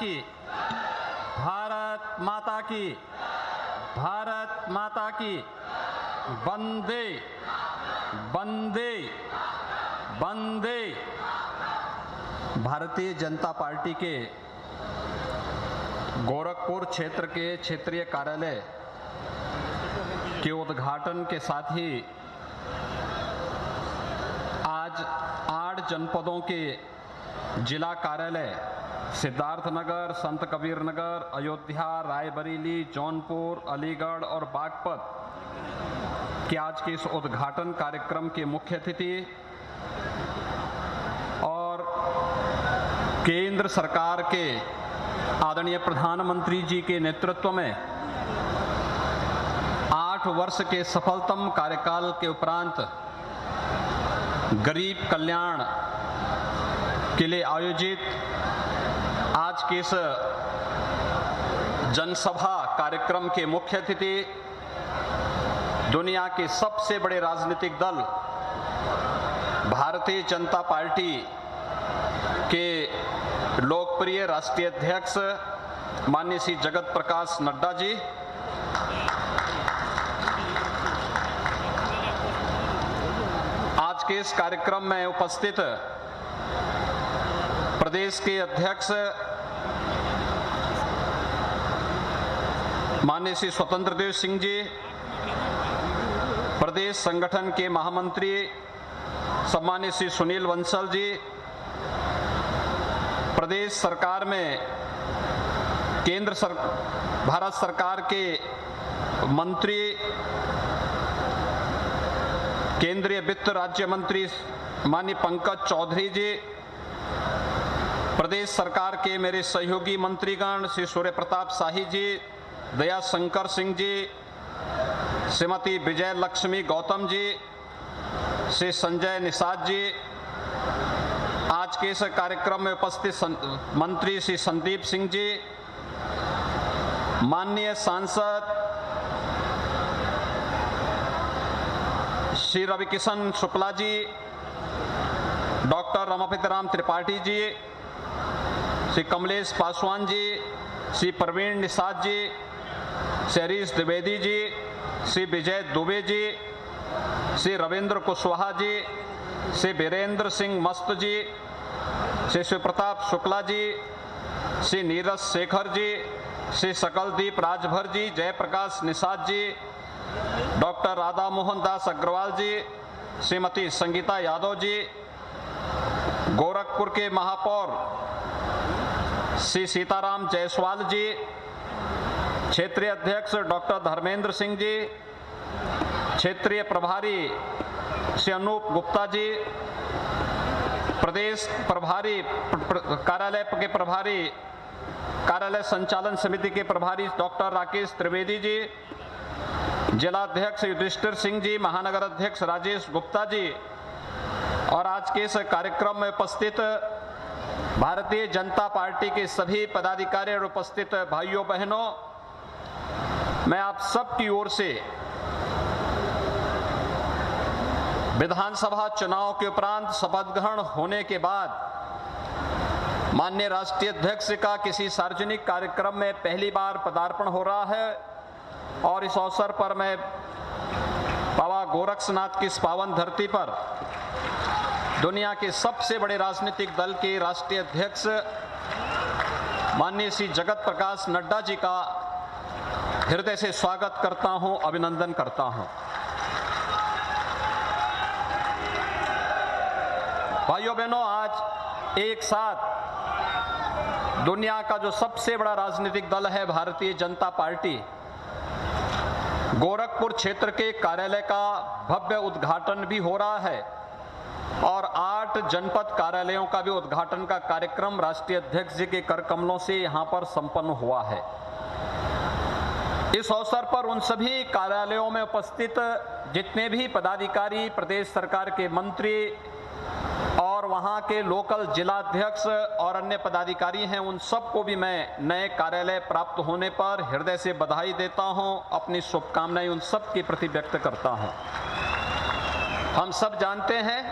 की, भारत माता की, भारत माता की, वंदे वंदे वंदे। भारतीय जनता पार्टी के गोरखपुर क्षेत्र के क्षेत्रीय कार्यालय के उद्घाटन के साथ ही आज 8 जनपदों के जिला कार्यालय सिद्धार्थनगर, संत कबीर नगर, अयोध्या, रायबरेली, जौनपुर, अलीगढ़ और बागपत के आज के इस उद्घाटन कार्यक्रम के मुख्य अतिथि और केंद्र सरकार के आदरणीय प्रधानमंत्री जी के नेतृत्व में 8 वर्ष के सफलतम कार्यकाल के उपरांत गरीब कल्याण के लिए आयोजित आज के इस जनसभा कार्यक्रम के मुख्य अतिथि दुनिया के सबसे बड़े राजनीतिक दल भारतीय जनता पार्टी के लोकप्रिय राष्ट्रीय अध्यक्ष माननीय श्री जगत प्रकाश नड्डा जी, आज के इस कार्यक्रम में उपस्थित प्रदेश के अध्यक्ष माननीय श्री स्वतंत्र देव सिंह जी, प्रदेश संगठन के महामंत्री सम्मानित श्री सुनील बंसल जी, प्रदेश सरकार में भारत सरकार के मंत्री केंद्रीय वित्त राज्य मंत्री माननीय पंकज चौधरी जी, प्रदेश सरकार के मेरे सहयोगी मंत्रीगण श्री सूर्य प्रताप शाही जी, दया शंकर सिंह जी, श्रीमती विजय लक्ष्मी गौतम जी, श्री संजय निषाद जी, आज के इस कार्यक्रम में उपस्थित मंत्री श्री संदीप सिंह जी, माननीय सांसद श्री रविकिशन शुक्ला जी, डॉक्टर रमापति राम त्रिपाठी जी, श्री कमलेश पासवान जी, श्री प्रवीण निषाद जी, श्री हरीश द्विवेदी जी, श्री विजय दुबे जी, श्री रविंद्र कुशवाहा जी, श्री वीरेंद्र सिंह मस्त जी, श्री शिवप्रताप शुक्ला जी, श्री नीरज शेखर जी, श्री सकलदीप राजभर जी, जयप्रकाश निषाद जी, डॉक्टर राधा मोहन दास अग्रवाल जी, श्रीमती संगीता यादव जी, गोरखपुर के महापौर श्री सीताराम जायसवाल जी, क्षेत्रीय अध्यक्ष डॉक्टर धर्मेंद्र सिंह जी, क्षेत्रीय प्रभारी श्री अनूप गुप्ता जी, प्रदेश प्रभारी कार्यालय के प्रभारी कार्यालय संचालन समिति के प्रभारी डॉक्टर राकेश त्रिवेदी जी, जिलाध्यक्ष युधिष्ठिर सिंह जी, महानगर अध्यक्ष राजेश गुप्ता जी और आज के इस कार्यक्रम में उपस्थित भारतीय जनता पार्टी के सभी पदाधिकारी और उपस्थित भाइयों बहनों, मैं आप सब की ओर से विधानसभा चुनाव के उपरांत शपथ ग्रहण होने के बाद माननीय राष्ट्रीय अध्यक्ष का किसी सार्वजनिक कार्यक्रम में पहली बार पदार्पण हो रहा है और इस अवसर पर मैं बाबा गोरक्षनाथ की इस पावन धरती पर दुनिया के सबसे बड़े राजनीतिक दल के राष्ट्रीय अध्यक्ष माननीय श्री जगत प्रकाश नड्डा जी का हृदय से स्वागत करता हूं, अभिनंदन करता हूं। भाइयों बहनों, आज एक साथ दुनिया का जो सबसे बड़ा राजनीतिक दल है भारतीय जनता पार्टी, गोरखपुर क्षेत्र के कार्यालय का भव्य उद्घाटन भी हो रहा है और 8 जनपद कार्यालयों का भी उद्घाटन का कार्यक्रम राष्ट्रीय अध्यक्ष जी के कर कमलों से यहां पर संपन्न हुआ है। इस अवसर पर उन सभी कार्यालयों में उपस्थित जितने भी पदाधिकारी, प्रदेश सरकार के मंत्री और वहां के लोकल जिलाध्यक्ष और अन्य पदाधिकारी हैं, उन सबको भी मैं नए कार्यालय प्राप्त होने पर हृदय से बधाई देता हूं, अपनी शुभकामनाएं उन सब के प्रति व्यक्त करता हूं। हम सब जानते हैं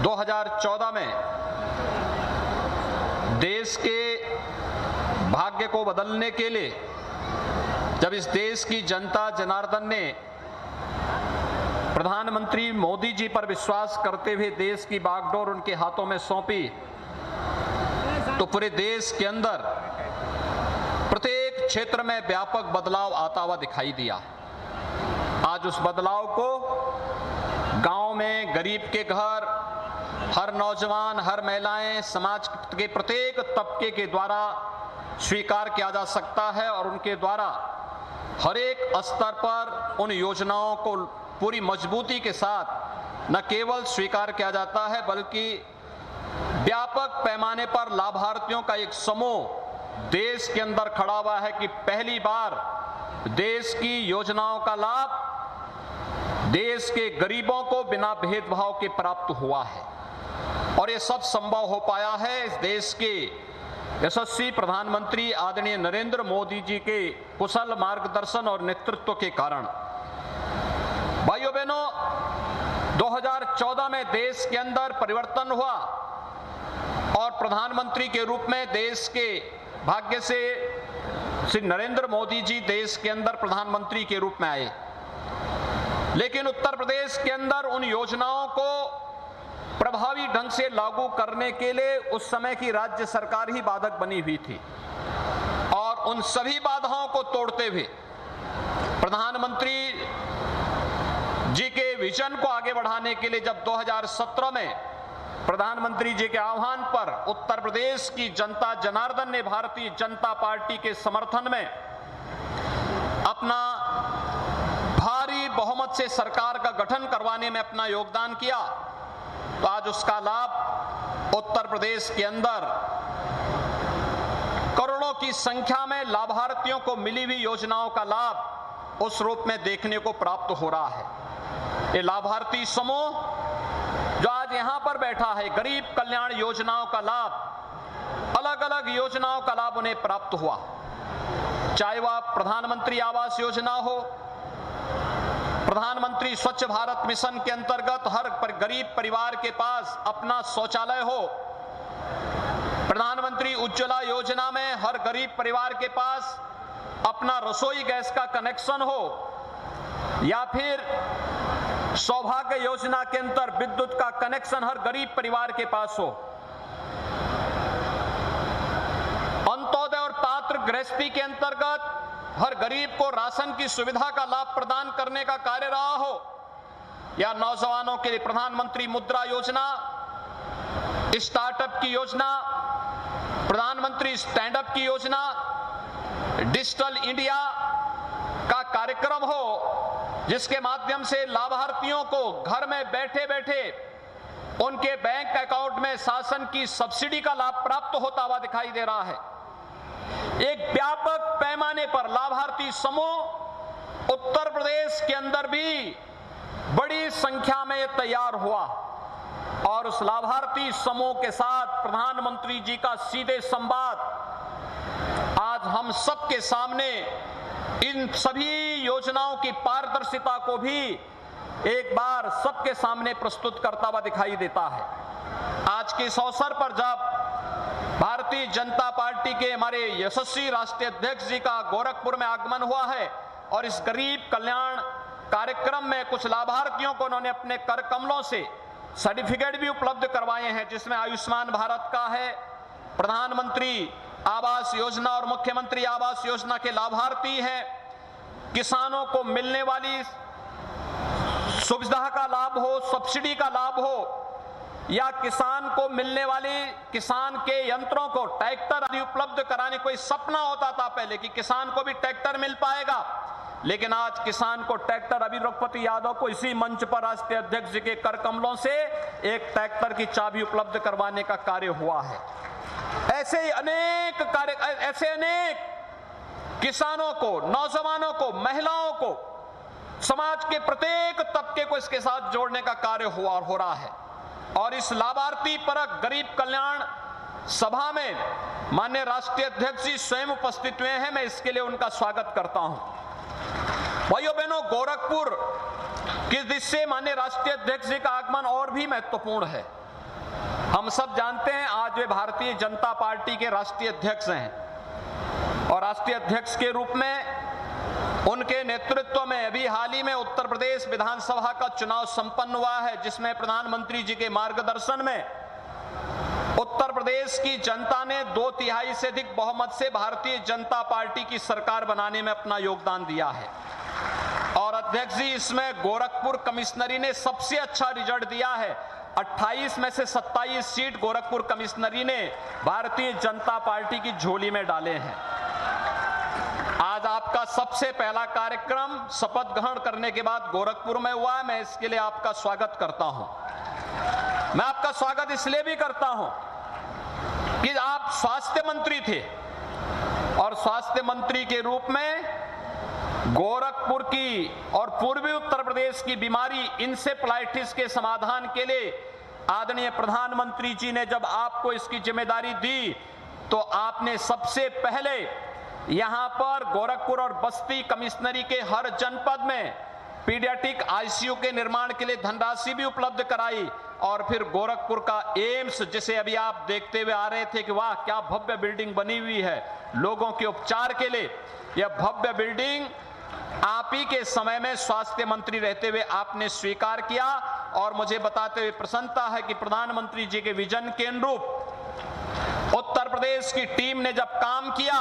2014 में देश के भाग्य को बदलने के लिए जब इस देश की जनता जनार्दन ने प्रधानमंत्री मोदी जी पर विश्वास करते हुए देश की बागडोर उनके हाथों में सौंपी, तो पूरे देश के अंदर प्रत्येक क्षेत्र में व्यापक बदलाव आता हुआ दिखाई दिया। आज उस बदलाव को गांव में गरीब के घर, हर नौजवान, हर महिलाएं, समाज के प्रत्येक तबके के द्वारा स्वीकार किया जा सकता है और उनके द्वारा हर एक स्तर पर उन योजनाओं को पूरी मजबूती के साथ न केवल स्वीकार किया जाता है बल्कि व्यापक पैमाने पर लाभार्थियों का एक समूह देश के अंदर खड़ा हुआ है कि पहली बार देश की योजनाओं का लाभ देश के गरीबों को बिना भेदभाव के प्राप्त हुआ है। और ये सब संभव हो पाया है इस देश के यशस्वी प्रधानमंत्री आदरणीय नरेंद्र मोदी जी के कुशल मार्गदर्शन और नेतृत्व के कारण। भाइयों बहनों, 2014 में देश के अंदर परिवर्तन हुआ और प्रधानमंत्री के रूप में देश के भाग्य से श्री नरेंद्र मोदी जी देश के अंदर प्रधानमंत्री के रूप में आए। लेकिन उत्तर प्रदेश के अंदर उन योजनाओं को प्रभावी ढंग से लागू करने के लिए उस समय की राज्य सरकार ही बाधक बनी हुई थी और उन सभी बाधाओं को तोड़ते हुए प्रधानमंत्री जी के विजन को आगे बढ़ाने के लिए जब 2017 में प्रधानमंत्री जी के आह्वान पर उत्तर प्रदेश की जनता जनार्दन ने भारतीय जनता पार्टी के समर्थन में अपना भारी बहुमत से सरकार का गठन करवाने में अपना योगदान किया, तो आज उसका लाभ उत्तर प्रदेश के अंदर करोड़ों की संख्या में लाभार्थियों को मिली हुई योजनाओं का लाभ उस रूप में देखने को प्राप्त हो रहा है। ये लाभार्थी समूह जो आज यहां पर बैठा है, गरीब कल्याण योजनाओं का लाभ, अलग अलग योजनाओं का लाभ उन्हें प्राप्त हुआ, चाहे वह प्रधानमंत्री आवास योजना हो, प्रधानमंत्री स्वच्छ भारत मिशन के अंतर्गत हर गरीब परिवार के पास अपना शौचालय हो, प्रधानमंत्री उज्ज्वला योजना में हर गरीब परिवार के पास अपना रसोई गैस का कनेक्शन हो, या फिर सौभाग्य योजना के अंतर विद्युत का कनेक्शन हर गरीब परिवार के पास हो, अंत्योदय और पात्र गृहस्थी के अंतर्गत हर गरीब को राशन की सुविधा का लाभ प्रदान करने का कार्य रहा हो, या नौजवानों के लिए प्रधानमंत्री मुद्रा योजना, स्टार्टअप की योजना, प्रधानमंत्री स्टैंड अप की योजना, डिजिटल इंडिया का कार्यक्रम हो, जिसके माध्यम से लाभार्थियों को घर में बैठे बैठे उनके बैंक अकाउंट में शासन की सब्सिडी का लाभ प्राप्त होता हुआ दिखाई दे रहा है। एक व्यापक पैमाने पर लाभार्थी समूह उत्तर प्रदेश के अंदर भी बड़ी संख्या में तैयार हुआ और उस लाभार्थी समूह के साथ प्रधानमंत्री जी का सीधे संवाद आज हम सबके सामने इन सभी योजनाओं की पारदर्शिता को भी एक बार सबके सामने प्रस्तुत करता हुआ दिखाई देता है। आज के इस अवसर पर जब भारतीय जनता पार्टी के हमारे यशस्वी राष्ट्रीय अध्यक्ष जी का गोरखपुर में आगमन हुआ है और इस गरीब कल्याण कार्यक्रम में कुछ लाभार्थियों को उन्होंने अपने कर कमलों से सर्टिफिकेट भी उपलब्ध करवाए हैं, जिसमें आयुष्मान भारत का है, प्रधानमंत्री आवास योजना और मुख्यमंत्री आवास योजना के लाभार्थी हैं, किसानों को मिलने वाली सुविधा का लाभ हो, सब्सिडी का लाभ हो, या किसान को मिलने वाली किसान के यंत्रों को ट्रैक्टर आदि उपलब्ध कराने। कोई सपना होता था पहले कि किसान को भी ट्रैक्टर मिल पाएगा, लेकिन आज किसान को ट्रैक्टर, अभी रघुपति यादव को इसी मंच पर राष्ट्रीय अध्यक्ष जी के कर कमलों से एक ट्रैक्टर की चाबी उपलब्ध करवाने का कार्य हुआ है। ऐसे ही अनेक कार्य, ऐसे अनेक किसानों को, नौजवानों को, महिलाओं को, समाज के प्रत्येक तबके को इसके साथ जोड़ने का कार्य हुआ और हो रहा है। और इस लाभार्थी परक गरीब कल्याण सभा में माननीय राष्ट्रीय अध्यक्ष जी स्वयं उपस्थित हुए हैं, मैं इसके लिए उनका स्वागत करता हूं। भाइयों बहनों, गोरखपुर किस दिशा से माननीय राष्ट्रीय अध्यक्ष जी का आगमन और भी महत्वपूर्ण है। हम सब जानते हैं आज वे भारतीय जनता पार्टी के राष्ट्रीय अध्यक्ष हैं और राष्ट्रीय अध्यक्ष के रूप में उनके नेतृत्व में अभी हाल ही में उत्तर प्रदेश विधानसभा का चुनाव संपन्न हुआ है, जिसमें प्रधानमंत्री जी के मार्गदर्शन में उत्तर प्रदेश की जनता ने 2/3 से अधिक बहुमत से भारतीय जनता पार्टी की सरकार बनाने में अपना योगदान दिया है। और अध्यक्ष जी, इसमें गोरखपुर कमिश्नरी ने सबसे अच्छा रिजल्ट दिया है। 28 में से 27 सीट गोरखपुर कमिश्नरी ने भारतीय जनता पार्टी की झोली में डाले हैं। आज आपका सबसे पहला कार्यक्रम शपथ ग्रहण करने के बाद गोरखपुर में हुआ है। मैं इसके लिए आपका स्वागत करता हूं। मैं आपका स्वागत इसलिए भी करता हूं कि आप स्वास्थ्य मंत्री थे और स्वास्थ्य मंत्री के रूप में गोरखपुर की और पूर्वी उत्तर प्रदेश की बीमारी इंसेफ्लाइटिस के समाधान के लिए आदरणीय प्रधानमंत्री जी ने जब आपको इसकी जिम्मेदारी दी तो आपने सबसे पहले यहां पर गोरखपुर और बस्ती कमिश्नरी के हर जनपद में पीडियाट्रिक आईसीयू के निर्माण के लिए धनराशि भी उपलब्ध कराई और फिर गोरखपुर का एम्स, जिसे अभी आप देखते हुए आ रहे थे कि वाह क्या भव्य बिल्डिंग बनी हुई है लोगों के उपचार के लिए, यह भव्य बिल्डिंग आप ही के समय में स्वास्थ्य मंत्री रहते हुए आपने स्वीकार किया। और मुझे बताते हुए प्रसन्नता है कि प्रधानमंत्री जी के विजन के अनुरूप उत्तर प्रदेश की टीम ने जब काम किया,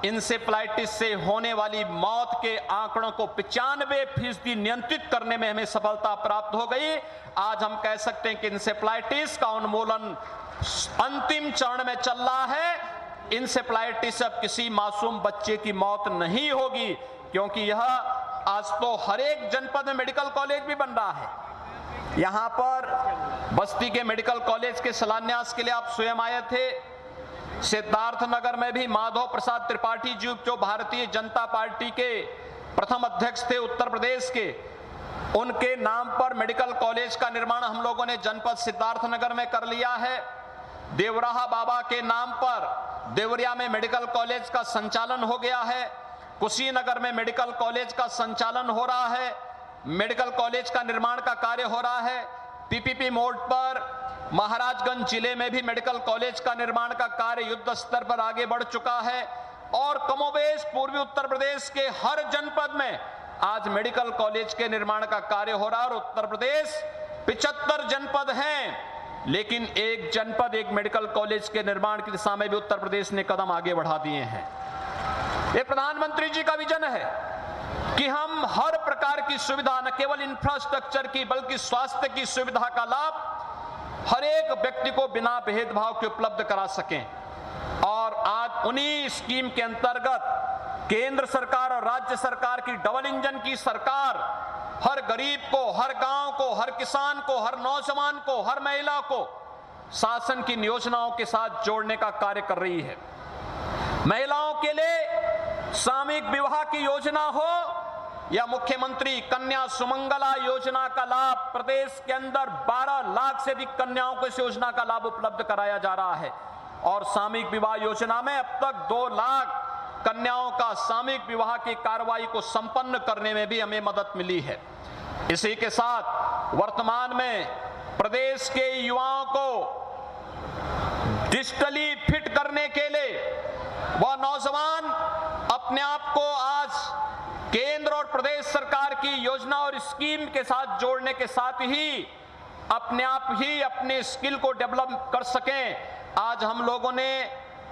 इंसेफ्लाइटिस से होने वाली मौत के आंकड़ों को 95% नियंत्रित करने में हमें सफलता प्राप्त हो गई। आज हम कह सकते हैं कि इंसेफ्लाइटिस का उन्मूलन अंतिम चरण में चल रहा है। इंसेफ्लाइटिस से अब किसी मासूम बच्चे की मौत नहीं होगी, क्योंकि यह आज तो हर एक जनपद में मेडिकल कॉलेज भी बन रहा है। यहां पर बस्ती के मेडिकल कॉलेज के शिलान्यास के लिए आप स्वयं आए थे। सिद्धार्थ नगर में भी माधव प्रसाद त्रिपाठी जी, जो भारतीय जनता पार्टी के प्रथम अध्यक्ष थे उत्तर प्रदेश के, उनके नाम पर मेडिकल कॉलेज का निर्माण हम लोगों ने जनपद सिद्धार्थ नगर में कर लिया है। देवराहा बाबा के नाम पर देवरिया में मेडिकल कॉलेज का संचालन हो गया है। कुशीनगर में मेडिकल कॉलेज का संचालन हो रहा है, मेडिकल कॉलेज का निर्माण का कार्य हो रहा है। पीपीपी मोड पर महाराजगंज जिले में भी मेडिकल कॉलेज का निर्माण का कार्य युद्ध स्तर पर आगे बढ़ चुका है और कमोबेश पूर्वी उत्तर प्रदेश के हर जनपद में आज मेडिकल कॉलेज के निर्माण का कार्य हो रहा है। और उत्तर प्रदेश 75 जनपद हैं, लेकिन एक जनपद एक मेडिकल कॉलेज के निर्माण की दिशा में भी उत्तर प्रदेश ने कदम आगे बढ़ा दिए हैं। ये प्रधानमंत्री जी का विजन है कि हम हर प्रकार की सुविधा, न केवल इंफ्रास्ट्रक्चर की बल्कि स्वास्थ्य की सुविधा का लाभ हर एक व्यक्ति को बिना भेदभाव के उपलब्ध करा सकें। और आज उन्हीं स्कीम के अंतर्गत केंद्र सरकार और राज्य सरकार की डबल इंजन की सरकार हर गरीब को, हर गांव को, हर किसान को, हर नौजवान को, हर महिला को शासन की योजनाओं के साथ जोड़ने का कार्य कर रही है। महिलाओं के लिए सामूहिक विवाह की योजना हो या मुख्यमंत्री कन्या सुमंगला योजना का लाभ, प्रदेश के अंदर 12 लाख से अधिक कन्याओं को इस योजना का लाभ उपलब्ध कराया जा रहा है। और सामूहिक विवाह योजना में अब तक 2 लाख कन्याओं का सामूहिक विवाह की कार्रवाई को संपन्न करने में भी हमें मदद मिली है। इसी के साथ वर्तमान में प्रदेश के युवाओं को डिजिटली फिट करने के लिए वह नौजवान अपने आप को आज केंद्र और प्रदेश सरकार की योजना और स्कीम के साथ जोड़ने के साथ ही अपने आप ही अपने स्किल को डेवलप कर सकें। आज हम लोगों ने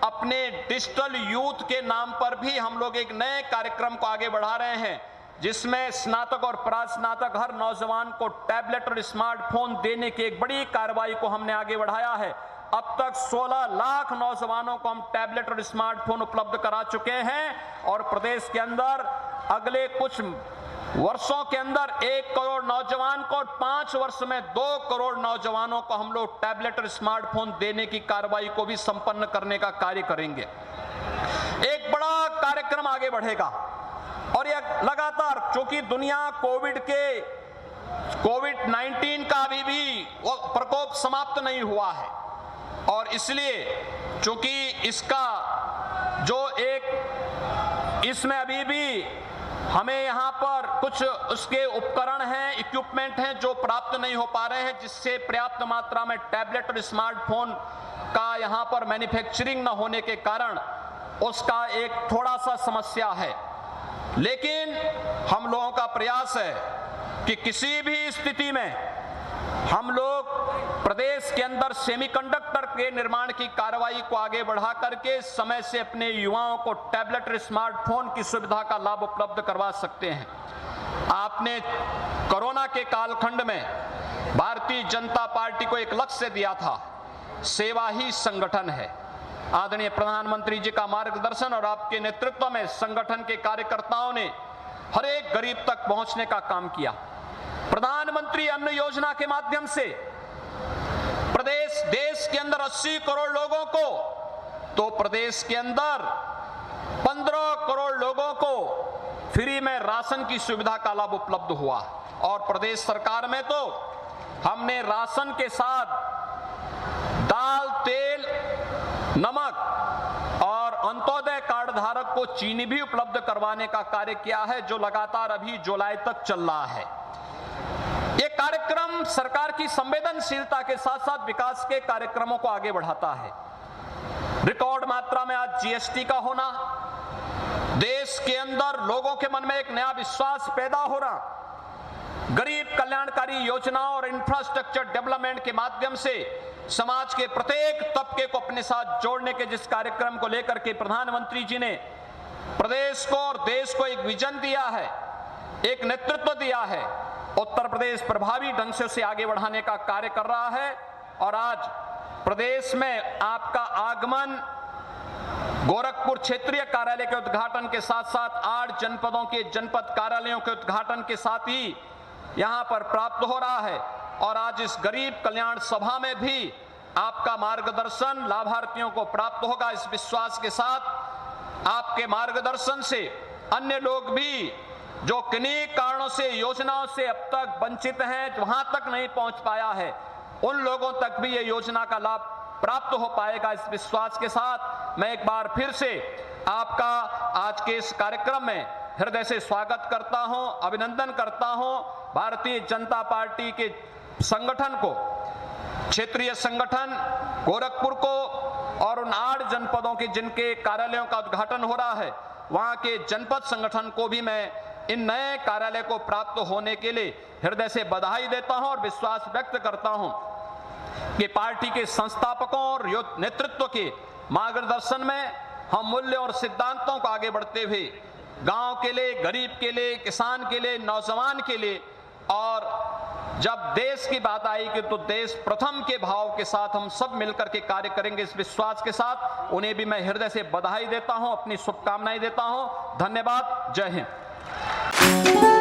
अपने डिजिटल यूथ के नाम पर भी हम लोग एक नए कार्यक्रम को आगे बढ़ा रहे हैं, जिसमें स्नातक और प्रास्नातक हर नौजवान को टैबलेट और स्मार्टफोन देने की एक बड़ी कार्रवाई को हमने आगे बढ़ाया है। अब तक 16 लाख नौजवानों को हम टैबलेट और स्मार्टफोन उपलब्ध करा चुके हैं और प्रदेश के अंदर अगले कुछ वर्षों के अंदर 1 करोड़ नौजवान को और 5 वर्ष में 2 करोड़ नौजवानों को हम लोग टैबलेट और स्मार्टफोन देने की कार्रवाई को भी संपन्न करने का कार्य करेंगे। एक बड़ा कार्यक्रम आगे बढ़ेगा और यह लगातार, क्योंकि दुनिया कोविड-19 का अभी भी प्रकोप समाप्त नहीं हुआ है और इसलिए चूंकि इसका जो एक इसमें अभी भी हमें यहाँ पर कुछ उसके उपकरण हैं, इक्विपमेंट हैं जो प्राप्त नहीं हो पा रहे हैं, जिससे पर्याप्त मात्रा में टैबलेट और स्मार्टफोन का यहाँ पर मैन्युफैक्चरिंग न होने के कारण उसका एक थोड़ा सा समस्या है। लेकिन हम लोगों का प्रयास है कि किसी भी स्थिति में हम लोग प्रदेश के अंदर सेमीकंडक्टर के निर्माण की कार्रवाई को आगे बढ़ा करके समय से अपने युवाओं को टैबलेट और स्मार्टफोन की सुविधा का लाभ उपलब्ध करवा सकते हैं। आपने कोरोना के कालखंड में भारतीय जनता पार्टी को एक लक्ष्य दिया था, सेवा ही संगठन है। आदरणीय प्रधानमंत्री जी का मार्गदर्शन और आपके नेतृत्व में संगठन के कार्यकर्ताओं ने हर एक गरीब तक पहुंचने का काम किया। प्रधानमंत्री अन्न योजना के माध्यम से देश के अंदर 80 करोड़ लोगों को, तो प्रदेश के अंदर 15 करोड़ लोगों को फ्री में राशन की सुविधा का लाभ उपलब्ध हुआ। और प्रदेश सरकार में तो हमने राशन के साथ दाल, तेल, नमक और अंत्योदय कार्ड धारक को चीनी भी उपलब्ध करवाने का कार्य किया है, जो लगातार अभी जुलाई तक चल रहा है। ये कार्यक्रम सरकार की संवेदनशीलता के साथ साथ विकास के कार्यक्रमों को आगे बढ़ाता है। रिकॉर्ड मात्रा में आज जीएसटी का होना, देश के अंदर लोगों के मन में एक नया विश्वास पैदा हो रहा, गरीब कल्याणकारी योजनाओं और इंफ्रास्ट्रक्चर डेवलपमेंट के माध्यम से समाज के प्रत्येक तबके को अपने साथ जोड़ने के जिस कार्यक्रम को लेकर के प्रधानमंत्री जी ने प्रदेश को और देश को एक विजन दिया है, एक नेतृत्व दिया है, उत्तर प्रदेश प्रभावी ढंग से उसे आगे बढ़ाने का कार्य कर रहा है। और आज प्रदेश में आपका आगमन गोरखपुर क्षेत्रीय कार्यालय के उद्घाटन के साथ साथ 8 जनपदों के जनपद कार्यालयों के उद्घाटन के साथ ही यहां पर प्राप्त हो रहा है। और आज इस गरीब कल्याण सभा में भी आपका मार्गदर्शन लाभार्थियों को प्राप्त होगा। इस विश्वास के साथ आपके मार्गदर्शन से अन्य लोग भी जो किन्हीं कारणों से योजनाओं से अब तक वंचित हैं, वहां तक नहीं पहुंच पाया है, उन लोगों तक भी ये योजना का लाभ प्राप्त हो पाएगा। इस विश्वास के साथ मैं एक बार फिर से आपका आज के इस कार्यक्रम में हृदय से स्वागत करता हूं, अभिनंदन करता हूं। भारतीय जनता पार्टी के संगठन को, क्षेत्रीय संगठन गोरखपुर को और उन 8 जनपदों के जिनके कार्यालयों का उद्घाटन हो रहा है, वहां के जनपद संगठन को भी मैं इन नए कार्यालय को प्राप्त होने के लिए हृदय से बधाई देता हूं और विश्वास व्यक्त करता हूं कि पार्टी के संस्थापकों और नेतृत्व के मार्गदर्शन में हम मूल्य और सिद्धांतों को आगे बढ़ते हुए गांव के लिए, गरीब के लिए, किसान के लिए, नौजवान के लिए, और जब देश की बात आएगी तो देश प्रथम के भाव के साथ हम सब मिलकर के कार्य करेंगे। इस विश्वास के साथ उन्हें भी मैं हृदय से बधाई देता हूं, अपनी शुभकामनाएं देता हूं। धन्यवाद। जय हिंद।